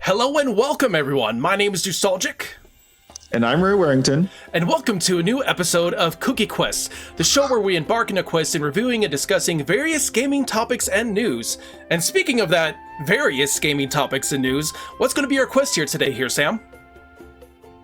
Hello and welcome, everyone. My name is Nostalgic. And I'm RareWarington. And welcome to a new episode of Kooky Questions, the show where we embark on a quest in reviewing and discussing various gaming topics and news. And speaking of that, various gaming topics and news, what's going to be our quest here today, Sam?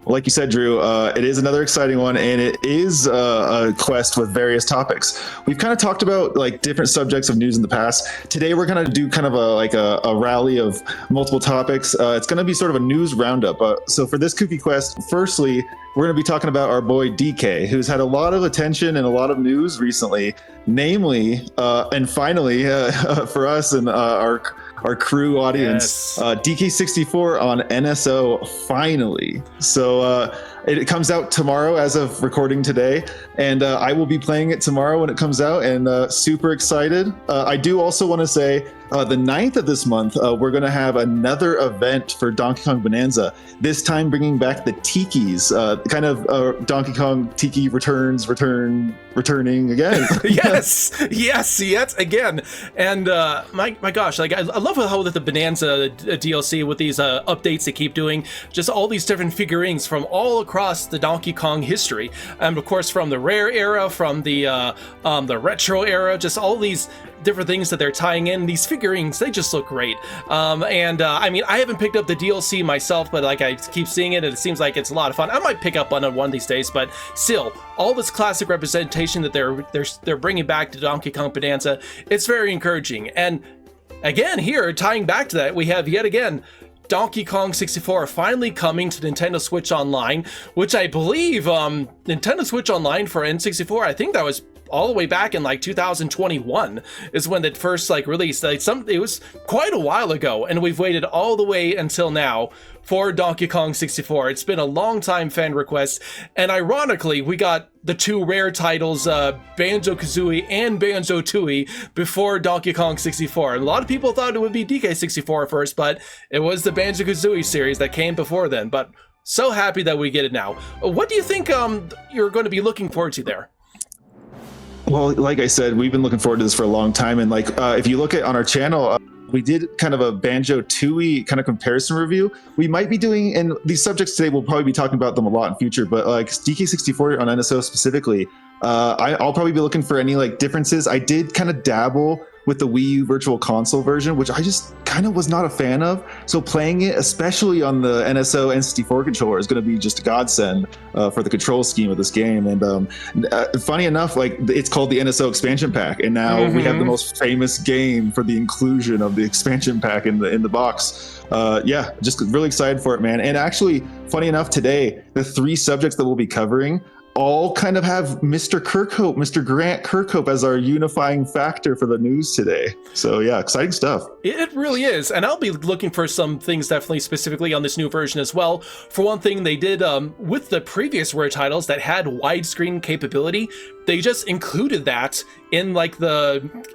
Like you said, Drew, it is another exciting one, and it is a quest with various topics. We've kind of talked about like different subjects of news in the past. Today, we're going to do kind of a rally of multiple topics. It's going to be sort of a news roundup. So for this Kooky Quest, firstly, we're going to be talking about our boy DK, who's had a lot of attention and a lot of news recently, namely, and finally, for us and our crew audience, yes. DK64 on NSO finally. So it comes out tomorrow as of recording today, and I will be playing it tomorrow when it comes out, and super excited. I do also want to say the 9th of this month, we're going to have another event for Donkey Kong Bonanza, this time bringing back the Tikis, kind of Donkey Kong Tiki returning again. yes, yet again. And my gosh, like I love how that the Bonanza DLC with these updates they keep doing, just all these different figurines from all across the Donkey Kong history, and of course from the Rare era, from the Retro era, just all these different things that they're tying in. These figurines, they just look great. I mean, I haven't picked up the DLC myself, but like I keep seeing it, and it seems like it's a lot of fun. I might pick up on it one of these days, but still, all this classic representation that they're bringing back to Donkey Kong Bonanza, it's very encouraging. And again, here, tying back to that, we have yet again Donkey Kong 64 finally coming to Nintendo Switch Online, which I believe Nintendo Switch Online for N64, I think that was all the way back in like 2021 is when it first like released. It was quite a while ago, and we've waited all the way until now for Donkey Kong 64. It's been a long time fan request, and ironically, we got the two rare titles, Banjo-Kazooie and Banjo-Tooie, before Donkey Kong 64. And a lot of people thought it would be DK64 first, but it was the Banjo-Kazooie series that came before then. But so happy that we get it now. What do you think you're going to be looking forward to there? Well, like I said, we've been looking forward to this for a long time. And like, if you look at on our channel, we did kind of a Banjo-Tooie kind of comparison review. We might be doing, and these subjects today, we'll probably be talking about them a lot in future, but like DK64 on NSO specifically, I'll probably be looking for any like differences. I did kind of dabble with the Wii U Virtual Console version, which I just kind of was not a fan of. So playing it, especially on the NSO N64 controller, is going to be just a godsend for the control scheme of this game. And funny enough, like it's called the NSO expansion pack, and now we have the most famous game for the inclusion of the expansion pack in the box. Yeah, just really excited for it, man. And actually, funny enough, today the 3 subjects that we'll be covering all kind of have Mr. Kirkhope, Mr. Grant Kirkhope as our unifying factor for the news today. So yeah, exciting stuff. It really is. And I'll be looking for some things definitely specifically on this new version as well. For one thing, they did with the previous Rare titles that had widescreen capability, they just included that in like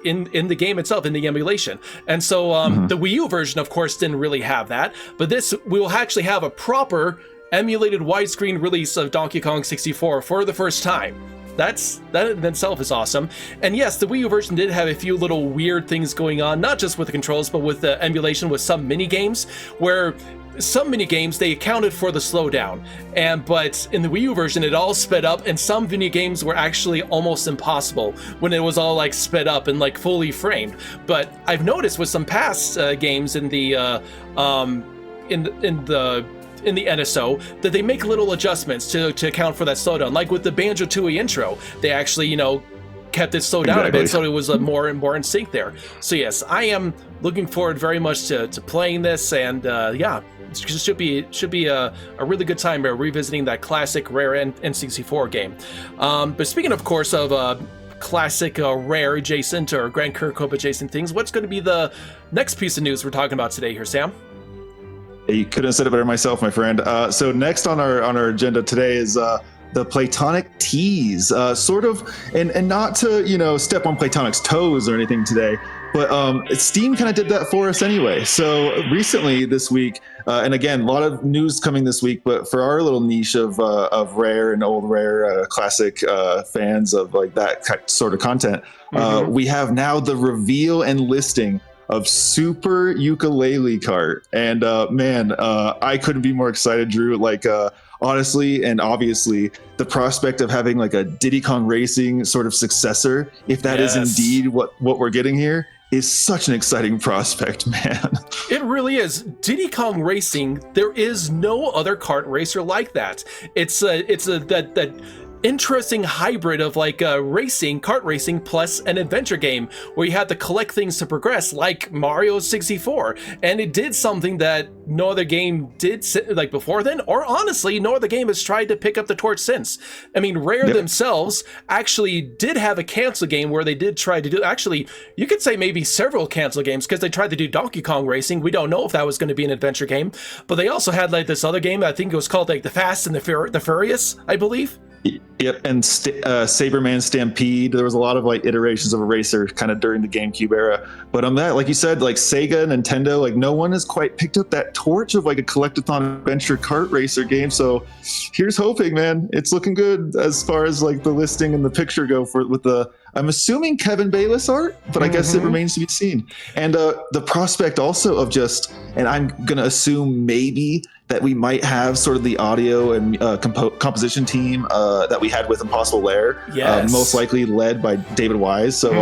in the game itself, in the emulation. And so the Wii U version, of course, didn't really have that. But this, we will actually have a proper emulated widescreen release of Donkey Kong 64 for the first time. That in itself is awesome. And yes, the Wii U version did have a few little weird things going on, not just with the controls, but with the emulation with some mini games, where some mini games they accounted for the slowdown, but in the Wii U version it all sped up, and some mini games were actually almost impossible when it was all like sped up and like fully framed. But I've noticed with some past games in the in the NSO that they make little adjustments to account for that slowdown. Like with the Banjo-Tooie intro, they actually, kept it slowed down a bit, so it was more and more in sync there. So yes, I am looking forward very much to playing this, and yeah, it should be a really good time revisiting that classic Rare N64 game. But speaking, of course, of classic Rare adjacent or Grant Kirkhope adjacent things, what's going to be the next piece of news we're talking about today here, Sam? You couldn't have said it better myself, my friend. So next on our agenda today is the Playtonic tease, sort of, and not to step on Playtonic's toes or anything today, but Steam kind of did that for us anyway. So recently this week, and again, a lot of news coming this week, but for our little niche of Rare and old Rare classic fans of like that sort of content, we have now the reveal and listing of Super Yooka-Laylee Kart. And man, I couldn't be more excited, Drew. Like, honestly and obviously, the prospect of having like a Diddy Kong Racing sort of successor, if that is indeed what we're getting here, is such an exciting prospect, man. It really is. Diddy Kong Racing, there is no other kart racer like that. It's that interesting hybrid of like kart racing plus an adventure game where you have to collect things to progress, like Mario 64, and it did something that no other game did like before then, or honestly no other game has tried to pick up the torch since. I mean, Rare themselves actually did have a cancel game where they did try to do, actually you could say maybe several cancel games, because they tried to do Donkey Kong Racing. We don't know if that was going to be an adventure game, but they also had like this other game, I think it was called like the Fast and the Furious, I believe. Yep, and Saberman Stampede. There was a lot of like iterations of a racer kind of during the GameCube era. But on that, like you said, like Sega, Nintendo, like no one has quite picked up that torch of like a collectathon adventure kart racer game. So here's hoping, man. It's looking good as far as like the listing and the picture go with the, I'm assuming Kevin Bayliss art, but I guess it remains to be seen. And the prospect also of just, and I'm gonna assume maybe that we might have sort of the audio and composition team that we had with Impossible Lair, most likely led by David Wise. So,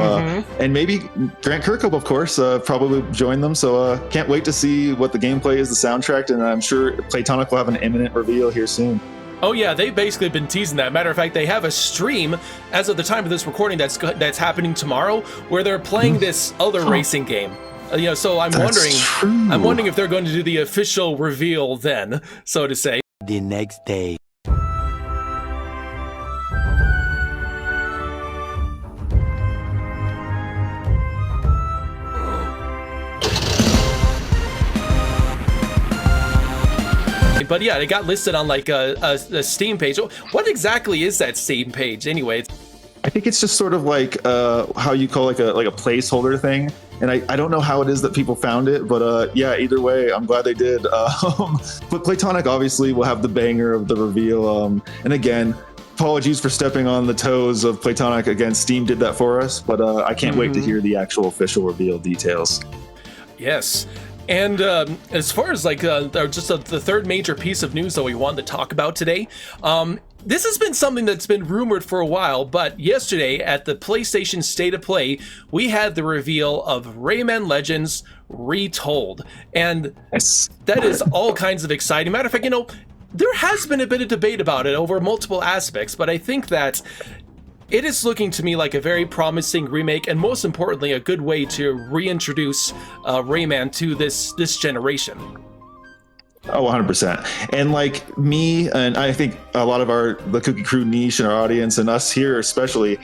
and maybe Grant Kirkhope, of course, probably join them. So can't wait to see what the gameplay is, the soundtrack, and I'm sure Playtonic will have an imminent reveal here soon. Oh yeah, they've basically been teasing that. Matter of fact, they have a stream as of the time of this recording that's happening tomorrow, where they're playing this other racing game. So I'm wondering if they're going to do the official reveal then, so to say. The next day. But yeah, it got listed on like a Steam page. What exactly is that Steam page anyway? I think it's just sort of like how you call like a placeholder thing. And I don't know how it is that people found it, but yeah, either way, I'm glad they did. But Playtonic obviously will have the banger of the reveal. And again, apologies for stepping on the toes of Playtonic. Again, Steam did that for us, but I can't wait to hear the actual official reveal details. Yes. And as far as like just the third major piece of news that we wanted to talk about today, this has been something that's been rumored for a while, but yesterday at the PlayStation State of Play, we had the reveal of Rayman Legends Retold. And that is all kinds of exciting. Matter of fact, there has been a bit of debate about it over multiple aspects, but I think that it is looking to me like a very promising remake, and most importantly, a good way to reintroduce Rayman to this generation. Oh, 100%. And like me, and I think a lot of the Kooky Crew niche and our audience and us here especially,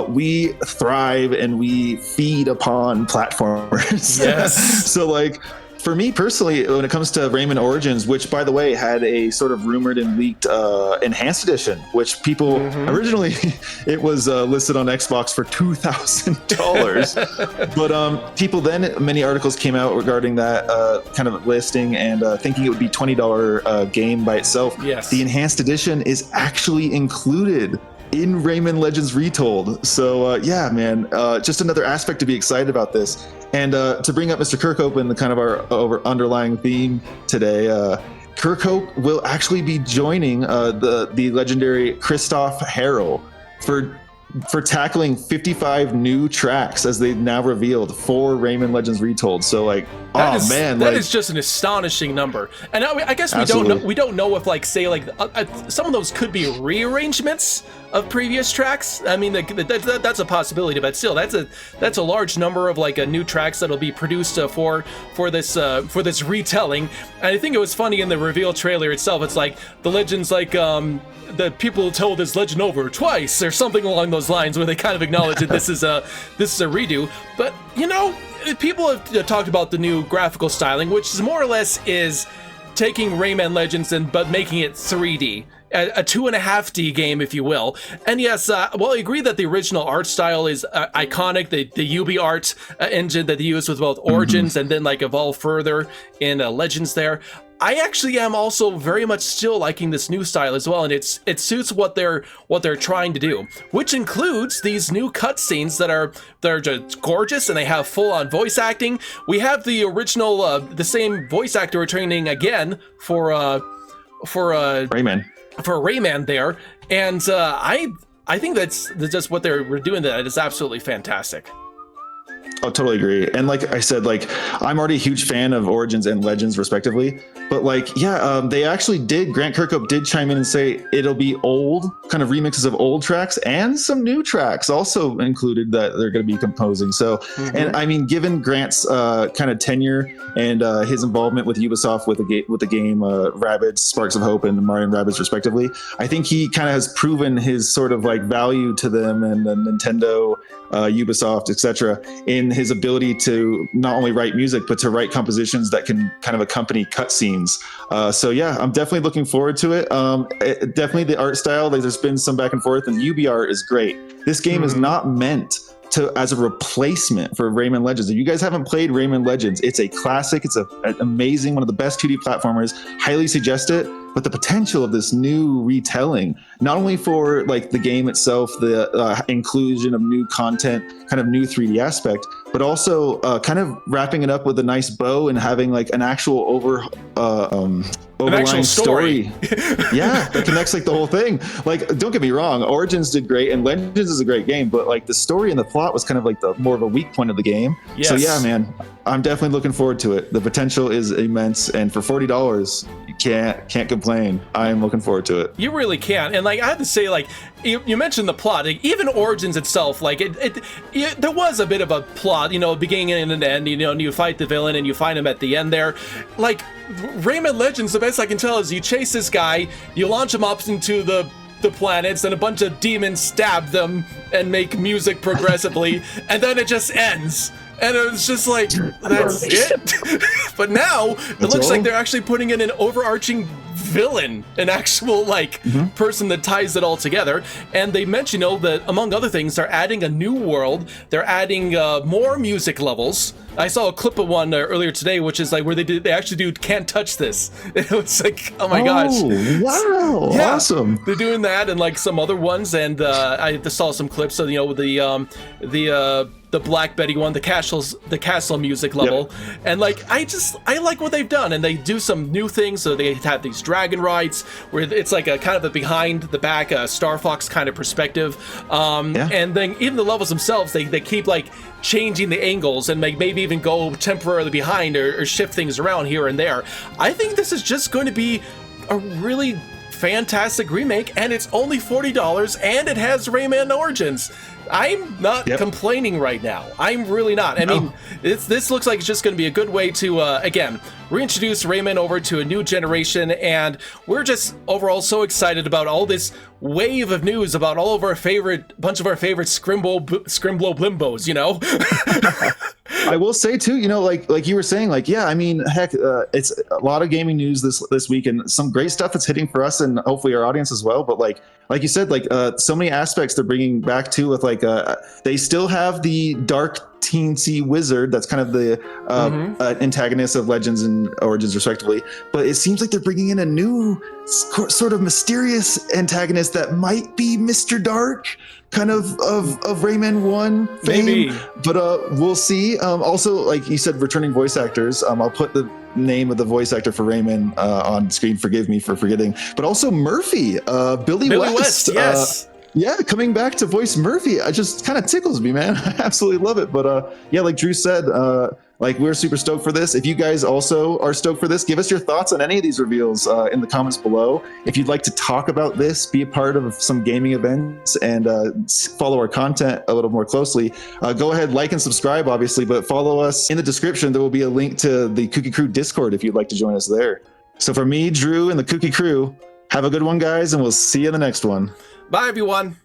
we thrive and we feed upon platformers. Yes. So like, for me personally, when it comes to Rayman Origins, which by the way had a sort of rumored and leaked enhanced edition, which people originally it was listed on Xbox for $2,000, but people then many articles came out regarding that kind of listing and thinking it would be $20 game by itself. Yes, the enhanced edition is actually included in Rayman Legends Retold. So yeah, man, just another aspect to be excited about this. And to bring up Mr. Kirkhope and the kind of our underlying theme today, Kirkhope will actually be joining the legendary Christoph Harrell for tackling 55 new tracks, as they've now revealed, for Rayman Legends Retold. So like, that is just an astonishing number. And I guess we don't know if like say like some of those could be rearrangements of previous tracks. I mean, that's a possibility, but still, that's a large number of like new tracks that'll be produced for this retelling. And I think it was funny in the reveal trailer itself. It's like the legend's like the people told this legend over twice or something along those lines, where they kind of acknowledge that this is a redo. But people have talked about the new graphical styling, which is more or less is taking Rayman Legends but making it 3D. A 2.5D game, if you will. And yes, well, I agree that the original art style is iconic. The UB art engine that they used with both Origins and then like evolved further in Legends there. I actually am also very much still liking this new style as well, and it suits what they're trying to do, which includes these new cutscenes that are just gorgeous, and they have full-on voice acting. We have the original, the same voice actor returning again for Rayman. For Rayman there, and I think that's just what they're doing. That is absolutely fantastic. Oh, totally agree. And like I said, like I'm already a huge fan of Origins and Legends respectively, but like, yeah, they actually did, Grant Kirkhope did chime in and say it'll be old, kind of remixes of old tracks and some new tracks also included that they're going to be composing. So, and I mean, given Grant's kind of tenure and his involvement with Ubisoft with the game Rabbids, Sparks of Hope and Mario & Rabbids respectively, I think he kind of has proven his sort of like value to them and Nintendo, Ubisoft, etc., in his ability to not only write music but to write compositions that can kind of accompany cutscenes. So yeah, I'm definitely looking forward to it. Definitely the art style. There's been some back and forth, and UB art is great. This game is not meant as a replacement for Rayman Legends. If you guys haven't played Rayman Legends, it's a classic. It's an amazing, one of the best 2D platformers. Highly suggest it. But the potential of this new retelling, not only for like the game itself, the inclusion of new content, kind of new 3D aspect, but also kind of wrapping it up with a nice bow and having like an actual overlying story. Yeah, that connects like the whole thing. Like, don't get me wrong, Origins did great and Legends is a great game, but like the story and the plot was kind of like the more of a weak point of the game. Yes. So yeah, man, I'm definitely looking forward to it. The potential is immense, and for $40, you can't complain. I am looking forward to it. You really can't. And like I have to say, like you mentioned the plot, like, even Origins itself, like it there was a bit of a plot, you know, beginning and an end, you know, and you fight the villain and you find him at the end there. Like Rayman Legends, the best I can tell is you chase this guy, you launch him up into the planets, and a bunch of demons stab them and make music progressively, and then it just ends. And it was just like, that's it? But now, it looks like they're actually putting in an overarching villain, an actual, like, person that ties it all together. And they mention, you know, that, among other things, they're adding a new world. They're adding more music levels. I saw a clip of one earlier today, which is like where they actually do Can't Touch This. It was like, oh my gosh. Wow. Yeah, awesome. They're doing that and like some other ones. And I saw some clips of, you know, the Black Betty one, the castle music level. And like, I like what they've done, and they do some new things. So they have these dragon rides where it's like a kind of a behind the back Star Fox kind of perspective. And then even the levels themselves, they keep like changing the angles and maybe even go temporarily behind or shift things around here and there. I think this is just going to be a really fantastic remake, and it's only $40, and it has Rayman Origins. I'm not complaining right now. I'm really not. I mean, this looks like it's just going to be a good way to, again, reintroduce Rayman over to a new generation, and we're just overall so excited about all this wave of news about all of our bunch of our favorite Scrimblow Blimbos, you know? I will say too, you know, like you were saying, like, yeah, I mean, heck, it's a lot of gaming news this week, and some great stuff that's hitting for us and hopefully our audience as well. But like you said, like so many aspects they're bringing back too, with like they still have the dark teensy wizard that's kind of the antagonist of Legends and Origins respectively, but it seems like they're bringing in a new sort of mysterious antagonist that might be Mr. Dark, kind of Rayman 1 fame. Maybe. But we'll see. Also, like you said, returning voice actors. I'll put the name of the voice actor for Rayman on screen, forgive me for forgetting, but also Murphy, Billy West, yes. Yeah, coming back to voice Murphy, it just kind of tickles me, man. I absolutely love it. But yeah, like Drew said, like we're super stoked for this. If you guys also are stoked for this, give us your thoughts on any of these reveals in the comments below. If you'd like to talk about this, be a part of some gaming events, and follow our content a little more closely, go ahead, like and subscribe, obviously, but follow us. In the description, there will be a link to the Kooky Crew Discord if you'd like to join us there. So for me, Drew, and the Kooky Crew, have a good one, guys, and we'll see you in the next one. Bye, everyone.